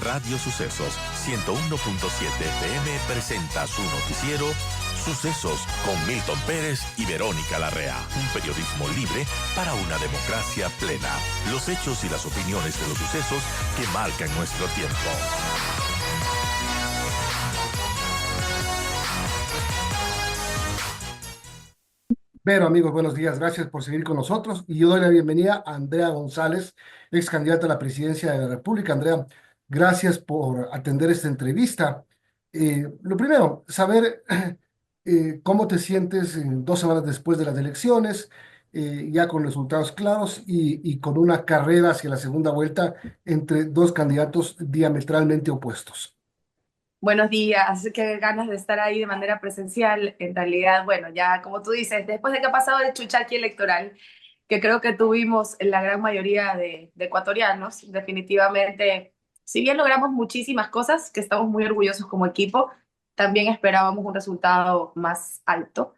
Radio Sucesos 101.7 FM presenta su noticiero Sucesos con Milton Pérez y Verónica Larrea. Un periodismo libre para una democracia plena. Los hechos y las opiniones de los sucesos que marcan nuestro tiempo. Pero amigos, buenos días, gracias por seguir con nosotros y yo doy la bienvenida a Andrea González, ex candidata a la presidencia de la República. Andrea, gracias por atender esta entrevista. Lo primero, saber cómo te sientes 2 semanas después de las elecciones, ya con resultados claros y con una carrera hacia la segunda vuelta entre dos candidatos diametralmente opuestos. Buenos días, qué ganas de estar ahí de manera presencial. En realidad, bueno, ya como tú dices, después de que ha pasado el chuchaqui electoral, que creo que tuvimos la gran mayoría de ecuatorianos, definitivamente, si bien logramos muchísimas cosas, que estamos muy orgullosos como equipo, también esperábamos un resultado más alto.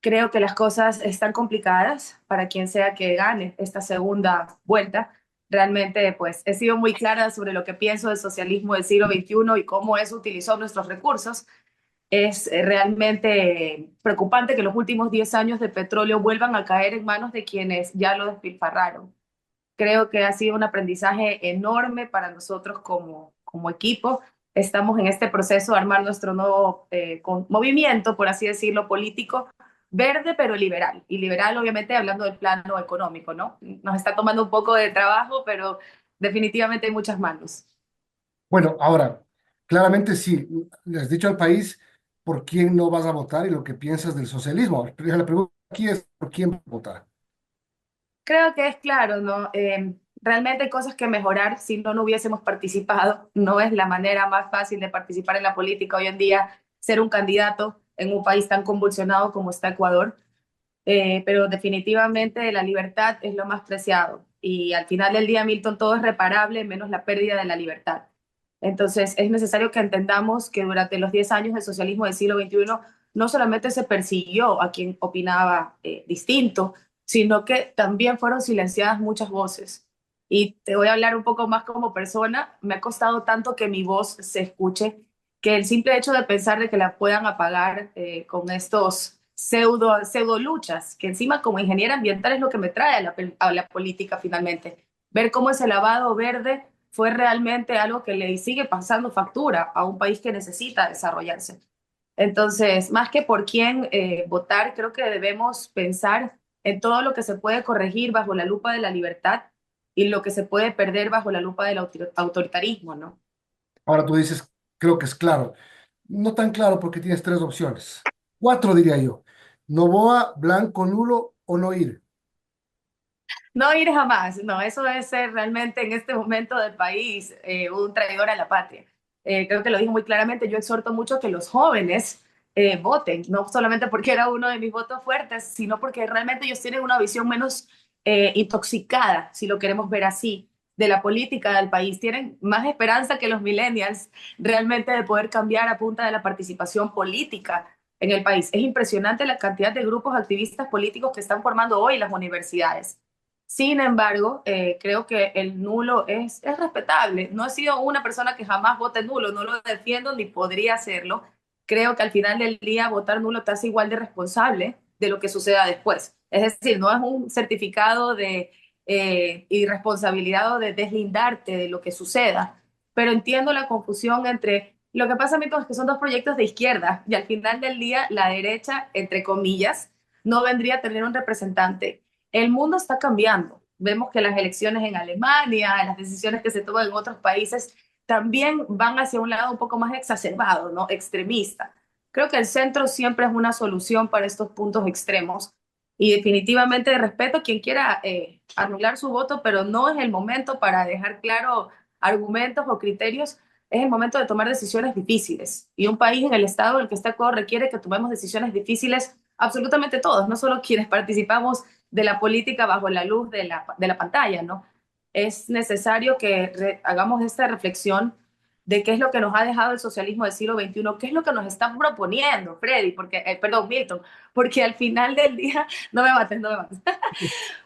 Creo que las cosas están complicadas para quien sea que gane esta segunda vuelta. Realmente, pues, he sido muy clara sobre lo que pienso del socialismo del siglo XXI y cómo eso utilizó nuestros recursos. Es realmente preocupante que los últimos 10 años de petróleo vuelvan a caer en manos de quienes ya lo despilfarraron. Creo que ha sido un aprendizaje enorme para nosotros como equipo. Estamos en este proceso de armar nuestro nuevo movimiento, por así decirlo, político, verde pero liberal. Y liberal, obviamente, hablando del plano económico, ¿no? Nos está tomando un poco de trabajo, pero definitivamente hay muchas manos. Bueno, ahora, claramente sí, le has dicho al país por quién no vas a votar y lo que piensas del socialismo. La pregunta aquí es por quién votar. Creo que es claro, ¿no? Realmente hay cosas que mejorar si no hubiésemos participado. No es la manera más fácil de participar en la política hoy en día, ser un candidato en un país tan convulsionado como está Ecuador. Pero definitivamente la libertad es lo más preciado. Y al final del día, Milton, todo es reparable, menos la pérdida de la libertad. Entonces, es necesario que entendamos que durante los 10 años del socialismo del siglo XXI no solamente se persiguió a quien opinaba distinto, sino que también fueron silenciadas muchas voces. Y te voy a hablar un poco más como persona. Me ha costado tanto que mi voz se escuche, que el simple hecho de pensar de que la puedan apagar con estos pseudo luchas, que encima como ingeniera ambiental es lo que me trae a la política finalmente. Ver cómo ese lavado verde fue realmente algo que le sigue pasando factura a un país que necesita desarrollarse. Entonces, más que por quién votar, creo que debemos pensar en todo lo que se puede corregir bajo la lupa de la libertad y lo que se puede perder bajo la lupa del autoritarismo, ¿no? Ahora tú dices, creo que es claro. No tan claro porque tienes tres opciones. Cuatro diría yo. Noboa, blanco, nulo o no ir. No ir jamás, no, eso es ser realmente en este momento del país un traidor a la patria. Creo que lo dije muy claramente, yo exhorto mucho a que los jóvenes voten, no solamente porque era uno de mis votos fuertes, sino porque realmente ellos tienen una visión menos intoxicada, si lo queremos ver así, de la política del país. Tienen más esperanza que los millennials realmente de poder cambiar a punta de la participación política en el país. Es impresionante la cantidad de grupos activistas políticos que están formando hoy las universidades. Sin embargo, creo que el nulo es respetable. No he sido una persona que jamás vote nulo, no lo defiendo ni podría hacerlo. Creo que al final del día votar nulo te hace igual de responsable de lo que suceda después. Es decir, no es un certificado de irresponsabilidad o de deslindarte de lo que suceda, pero entiendo la confusión entre lo que pasa a mí es que son dos proyectos de izquierda y al final del día la derecha, entre comillas, no vendría a tener un representante. El mundo está cambiando. Vemos que las elecciones en Alemania, las decisiones que se toman en otros países, también van hacia un lado un poco más exacerbado, ¿no? Extremista. Creo que el centro siempre es una solución para estos puntos extremos y definitivamente respeto a quien quiera anular su voto, pero no es el momento para dejar claro argumentos o criterios. Es el momento de tomar decisiones difíciles y un país en el estado en el que está Ecuador requiere que tomemos decisiones difíciles absolutamente todos, no solo quienes participamos de la política bajo la luz de la pantalla, ¿no? Es necesario que hagamos esta reflexión de qué es lo que nos ha dejado el socialismo del siglo XXI, qué es lo que nos están proponiendo, Freddy, porque, perdón, Milton, porque al final del día, no me mates, no me mates,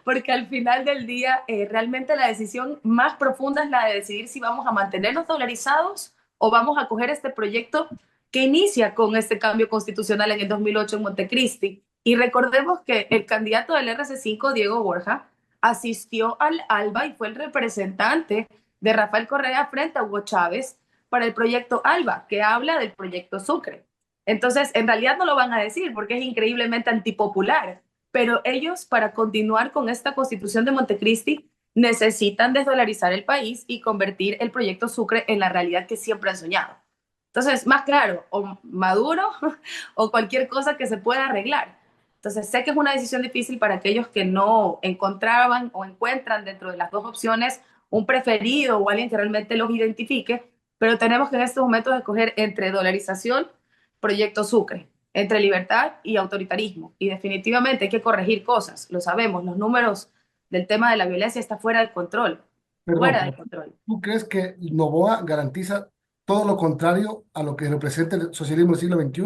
porque al final del día realmente la decisión más profunda es la de decidir si vamos a mantenernos dolarizados o vamos a coger este proyecto que inicia con este cambio constitucional en el 2008 en Montecristi. Y recordemos que el candidato del RC5, Diego Borja, asistió al ALBA y fue el representante de Rafael Correa frente a Hugo Chávez para el proyecto ALBA, que habla del proyecto Sucre. Entonces, en realidad no lo van a decir porque es increíblemente antipopular, pero ellos, para continuar con esta constitución de Montecristi, necesitan desdolarizar el país y convertir el proyecto Sucre en la realidad que siempre han soñado. Entonces, más claro, o Maduro o cualquier cosa que se pueda arreglar. Entonces, sé que es una decisión difícil para aquellos que no encontraban o encuentran dentro de las dos opciones un preferido o alguien que realmente los identifique, pero tenemos que en estos momentos escoger entre dolarización, proyecto Sucre, entre libertad y autoritarismo. Y definitivamente hay que corregir cosas, lo sabemos, los números del tema de la violencia está fuera de control, Perdón, fuera de pero control. ¿tú crees que Novoa garantiza todo lo contrario a lo que representa el socialismo del siglo XXI?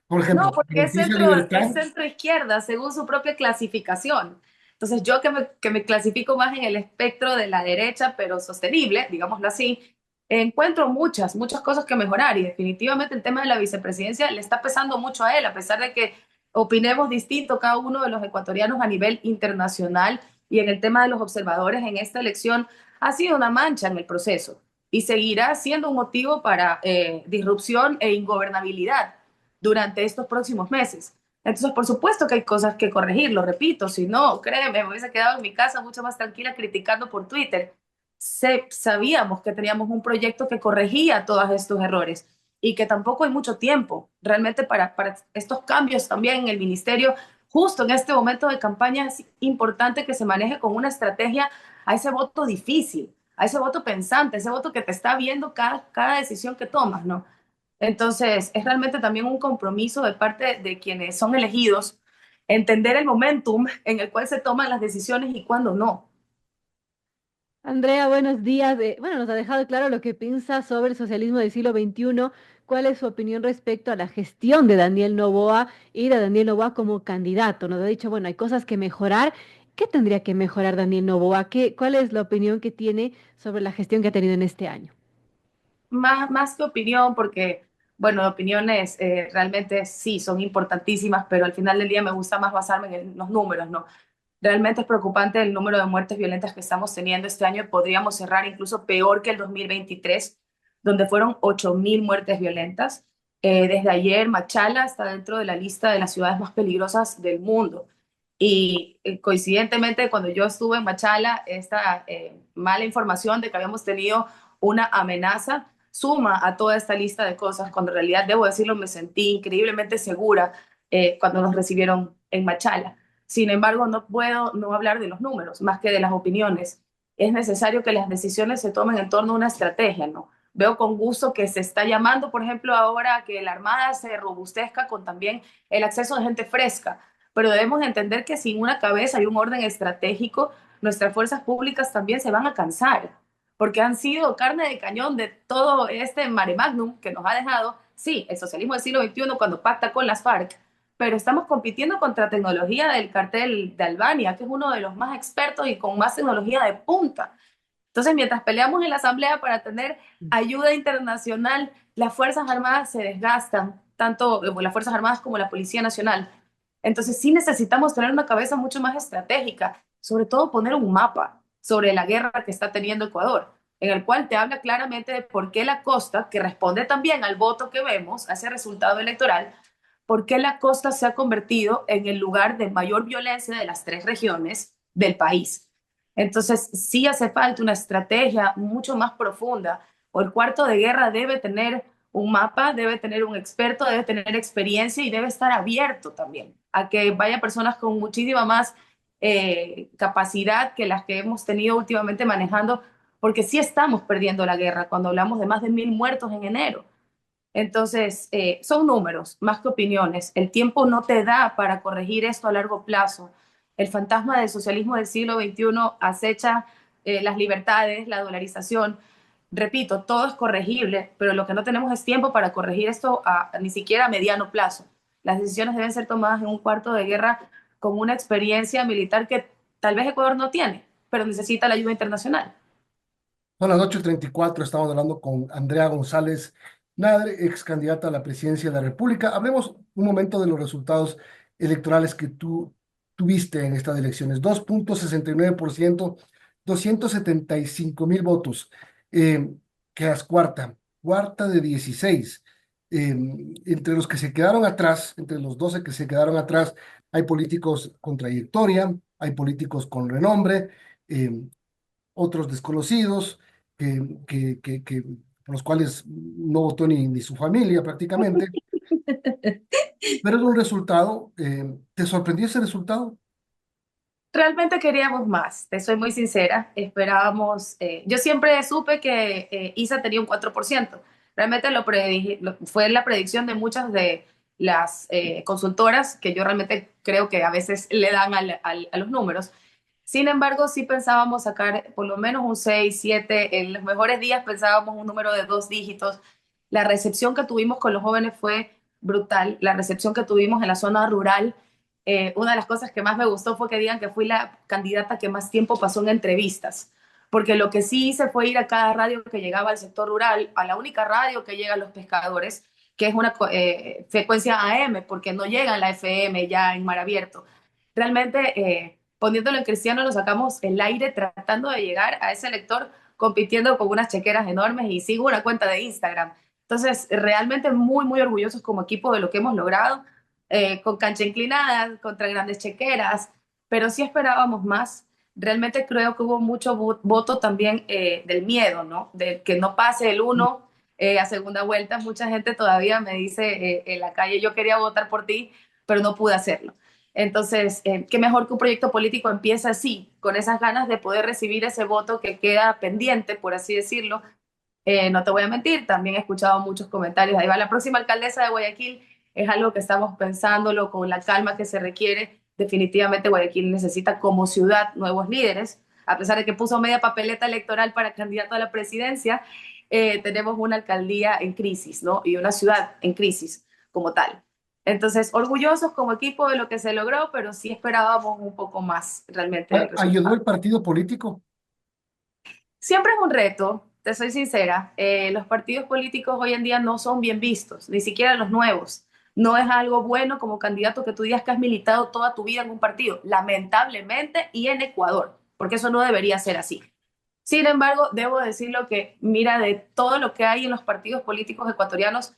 Por No, ejemplo, porque garantiza libertad. es centro izquierda según su propia clasificación. Entonces yo que me clasifico más en el espectro de la derecha, pero sostenible, digámoslo así, encuentro muchas cosas que mejorar y definitivamente el tema de la vicepresidencia le está pesando mucho a él, a pesar de que opinemos distinto cada uno de los ecuatorianos a nivel internacional y en el tema de los observadores en esta elección ha sido una mancha en el proceso y seguirá siendo un motivo para disrupción e ingobernabilidad durante estos próximos meses. Entonces, por supuesto que hay cosas que corregir, lo repito, si no, créeme, me hubiese quedado en mi casa mucho más tranquila criticando por Twitter. Sabíamos que teníamos un proyecto que corregía todos estos errores y que tampoco hay mucho tiempo realmente para estos cambios también en el ministerio. Justo en este momento de campaña es importante que se maneje con una estrategia a ese voto difícil, a ese voto pensante, a ese voto que te está viendo cada decisión que tomas, ¿no? Entonces, es realmente también un compromiso de parte de quienes son elegidos, entender el momentum en el cual se toman las decisiones y cuándo no. Andrea, buenos días. Bueno, nos ha dejado claro lo que piensa sobre el socialismo del siglo XXI. ¿Cuál es su opinión respecto a la gestión de Daniel Noboa y de Daniel Noboa como candidato? Nos ha dicho, bueno, hay cosas que mejorar. ¿Qué tendría que mejorar Daniel Noboa? ¿Cuál es la opinión que tiene sobre la gestión que ha tenido en este año? Más que opinión, porque, bueno, opiniones realmente sí son importantísimas, pero al final del día me gusta más basarme en los números, ¿no? Realmente es preocupante el número de muertes violentas que estamos teniendo este año. Podríamos cerrar incluso peor que el 2023, donde fueron 8.000 muertes violentas. Desde ayer, Machala está dentro de la lista de las ciudades más peligrosas del mundo. Y coincidentemente, cuando yo estuve en Machala, esta mala información de que habíamos tenido una amenaza suma a toda esta lista de cosas, cuando en realidad, debo decirlo, me sentí increíblemente segura cuando nos recibieron en Machala. Sin embargo, no puedo no hablar de los números, más que de las opiniones. Es necesario que las decisiones se tomen en torno a una estrategia, ¿no? Veo con gusto que se está llamando, por ejemplo, ahora a que la Armada se robustezca con también el acceso de gente fresca, pero debemos entender que sin una cabeza y un orden estratégico, nuestras fuerzas públicas también se van a cansar, porque han sido carne de cañón de todo este mare magnum que nos ha dejado, sí, el socialismo del siglo XXI cuando pacta con las FARC, pero estamos compitiendo contra tecnología del cartel de Albania, que es uno de los más expertos y con más tecnología de punta. Entonces, mientras peleamos en la Asamblea para tener ayuda internacional, las Fuerzas Armadas se desgastan, tanto las Fuerzas Armadas como la Policía Nacional. Entonces, sí necesitamos tener una cabeza mucho más estratégica, sobre todo poner un mapa sobre la guerra que está teniendo Ecuador, en el cual te habla claramente de por qué la costa, que responde también al voto que vemos, a ese resultado electoral, por qué la costa se ha convertido en el lugar de mayor violencia de las tres regiones del país. Entonces, sí hace falta una estrategia mucho más profunda, o el cuarto de guerra debe tener un mapa, debe tener un experto, debe tener experiencia y debe estar abierto también a que vaya personas con muchísima más capacidad que las que hemos tenido últimamente manejando, porque sí estamos perdiendo la guerra cuando hablamos de más de 1.000 muertos en enero. Entonces, son números más que opiniones. El tiempo no te da para corregir esto a largo plazo. El fantasma del socialismo del siglo XXI acecha las libertades, la dolarización, repito, todo es corregible, pero lo que no tenemos es tiempo para corregir esto ni siquiera a mediano plazo. Las decisiones deben ser tomadas en un cuarto de guerra con una experiencia militar que tal vez Ecuador no tiene, pero necesita la ayuda internacional. Son las 8:34, estamos hablando con Andrea González Nadre, ex candidata a la presidencia de la República. Hablemos un momento de los resultados electorales que tú tuviste en estas elecciones. 2,69%, 275,000 votos. Quedas cuarta de 16. Entre los que se quedaron atrás, entre los 12 que se quedaron atrás, hay políticos con trayectoria, hay políticos con renombre, otros desconocidos por los cuales no votó ni su familia prácticamente, pero es un resultado. ¿Te sorprendió ese resultado? Realmente queríamos más, te soy muy sincera. Esperábamos, yo siempre supe que ISA tenía un 4%. Realmente fue la predicción de muchas de las consultoras, que yo realmente creo que a veces le dan a los números. Sin embargo, sí pensábamos sacar por lo menos un 6, 7. En los mejores días pensábamos un número de 2 dígitos. La recepción que tuvimos con los jóvenes fue brutal. La recepción que tuvimos en la zona rural, una de las cosas que más me gustó fue que digan que fui la candidata que más tiempo pasó en entrevistas, porque lo que sí hice fue ir a cada radio que llegaba al sector rural, a la única radio que llega a los pescadores, que es una frecuencia AM, porque no llega a la FM ya en mar abierto. Realmente, poniéndolo en cristiano, nos sacamos el aire tratando de llegar a ese lector, compitiendo con unas chequeras enormes, y sigo una cuenta de Instagram. Entonces, realmente muy, muy orgullosos como equipo de lo que hemos logrado, con cancha inclinada, contra grandes chequeras, pero sí esperábamos más. Realmente creo que hubo mucho voto también del miedo, ¿no? De que no pase el uno a segunda vuelta. Mucha gente todavía me dice en la calle, yo quería votar por ti, pero no pude hacerlo. Entonces, qué mejor que un proyecto político empiece así, con esas ganas de poder recibir ese voto que queda pendiente, por así decirlo. No te voy a mentir, también he escuchado muchos comentarios. Ahí va la próxima alcaldesa de Guayaquil. Es algo que estamos pensándolo con la calma que se requiere. Definitivamente Guayaquil necesita como ciudad nuevos líderes. A pesar de que puso media papeleta electoral para candidato a la presidencia, tenemos una alcaldía en crisis, ¿no? Y una ciudad en crisis como tal. Entonces, orgullosos como equipo de lo que se logró, pero sí esperábamos un poco más realmente del ¿Ayudó resultado. el partido político? Siempre es un reto, te soy sincera. Los partidos políticos hoy en día no son bien vistos, ni siquiera los nuevos. No es algo bueno como candidato que tú digas que has militado toda tu vida en un partido, lamentablemente, y en Ecuador, porque eso no debería ser así. Sin embargo, debo decirlo que, mira, de todo lo que hay en los partidos políticos ecuatorianos,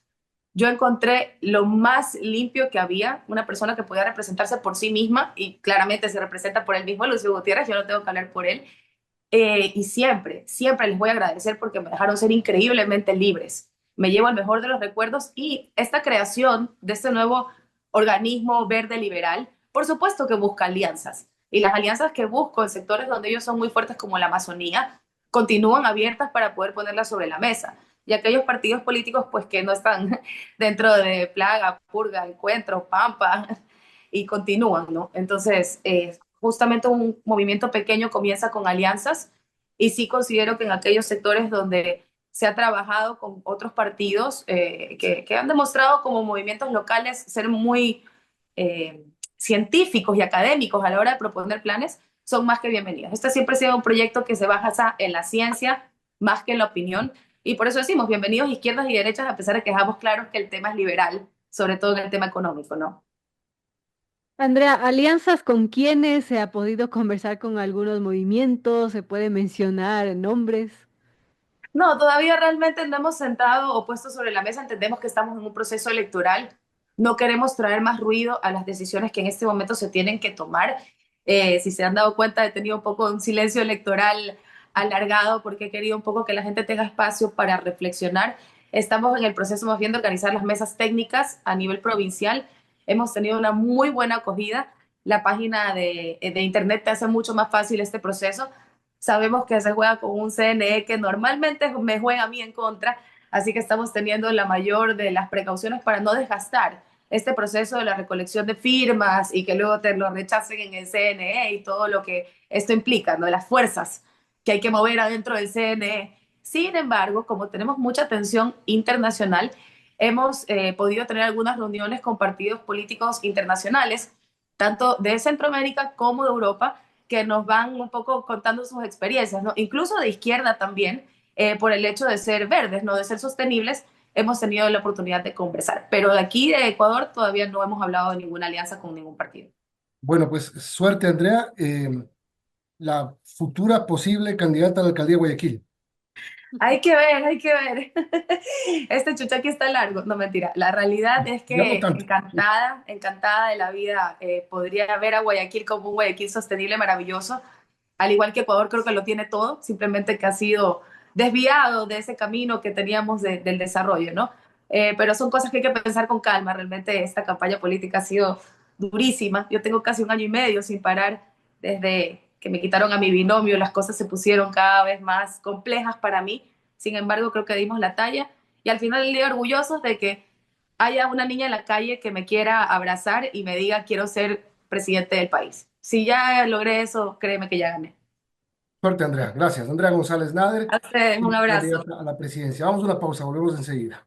yo encontré lo más limpio que había, una persona que podía representarse por sí misma, y claramente se representa por él mismo, Lucio Gutiérrez, yo no tengo que hablar por él. Y siempre, siempre les voy a agradecer porque me dejaron ser increíblemente libres. Me llevo el mejor de los recuerdos, y esta creación de este nuevo organismo verde liberal, por supuesto que busca alianzas. Y las alianzas que busco en sectores donde ellos son muy fuertes, como la Amazonía, continúan abiertas para poder ponerlas sobre la mesa. Y aquellos partidos políticos pues que no están dentro de Plaga, Purga, Encuentro, Pampa, y continúan, ¿no? Entonces, justamente un movimiento pequeño comienza con alianzas, y sí considero que en aquellos sectores donde se ha trabajado con otros partidos que han demostrado como movimientos locales ser muy científicos y académicos a la hora de proponer planes, son más que bienvenidos. Este siempre ha sido un proyecto que se basa en la ciencia más que en la opinión, y por eso decimos bienvenidos izquierdas y derechas, a pesar de que dejamos claro que el tema es liberal, sobre todo en el tema económico, ¿no? Andrea, ¿alianzas con quiénes se ha podido conversar con algunos movimientos? ¿Se puede mencionar nombres? No, todavía realmente no hemos sentado o puesto sobre la mesa. Entendemos que estamos en un proceso electoral. No queremos traer más ruido a las decisiones que en este momento se tienen que tomar. Si se han dado cuenta, he tenido un poco de un silencio electoral alargado porque he querido un poco que la gente tenga espacio para reflexionar. Estamos en el proceso más bien de organizar las mesas técnicas a nivel provincial. Hemos tenido una muy buena acogida. La página de internet te hace mucho más fácil este proceso. Sabemos que se juega con un CNE que normalmente me juega a mí en contra, así que estamos teniendo la mayor de las precauciones para no desgastar este proceso de la recolección de firmas y que luego te lo rechacen en el CNE y todo lo que esto implica, ¿no? Las fuerzas que hay que mover adentro del CNE. Sin embargo, como tenemos mucha atención internacional, hemos podido tener algunas reuniones con partidos políticos internacionales, tanto de Centroamérica como de Europa, que nos van un poco contando sus experiencias, ¿no? Incluso de izquierda también, por el hecho de ser verdes, ¿no? De ser sostenibles, hemos tenido la oportunidad de conversar. Pero de aquí, de Ecuador, todavía no hemos hablado de ninguna alianza con ningún partido. Bueno, pues suerte, Andrea, la futura posible candidata a la alcaldía de Guayaquil. Hay que ver, hay que ver. Este chuchaqui está largo. No, mentira. La realidad es Ya no que tanto. encantada, encantada de la vida. Podría ver a Guayaquil como un Guayaquil sostenible, maravilloso. Al igual que Ecuador, creo que lo tiene todo, simplemente que ha sido desviado de ese camino que teníamos del desarrollo, ¿no? Pero son cosas que hay que pensar con calma. Realmente esta campaña política ha sido durísima. Yo tengo casi un año y medio sin parar desde que me quitaron a mi binomio, las cosas se pusieron cada vez más complejas para mí. Sin embargo, creo que dimos la talla y al final del día orgullosos de que haya una niña en la calle que me quiera abrazar y me diga quiero ser presidente del país. Si ya logré eso, créeme que ya gané. Suerte, Andrea. Gracias. Andrea González Nader, A ustedes, un abrazo. candidata a la presidencia. Vamos a una pausa, volvemos enseguida.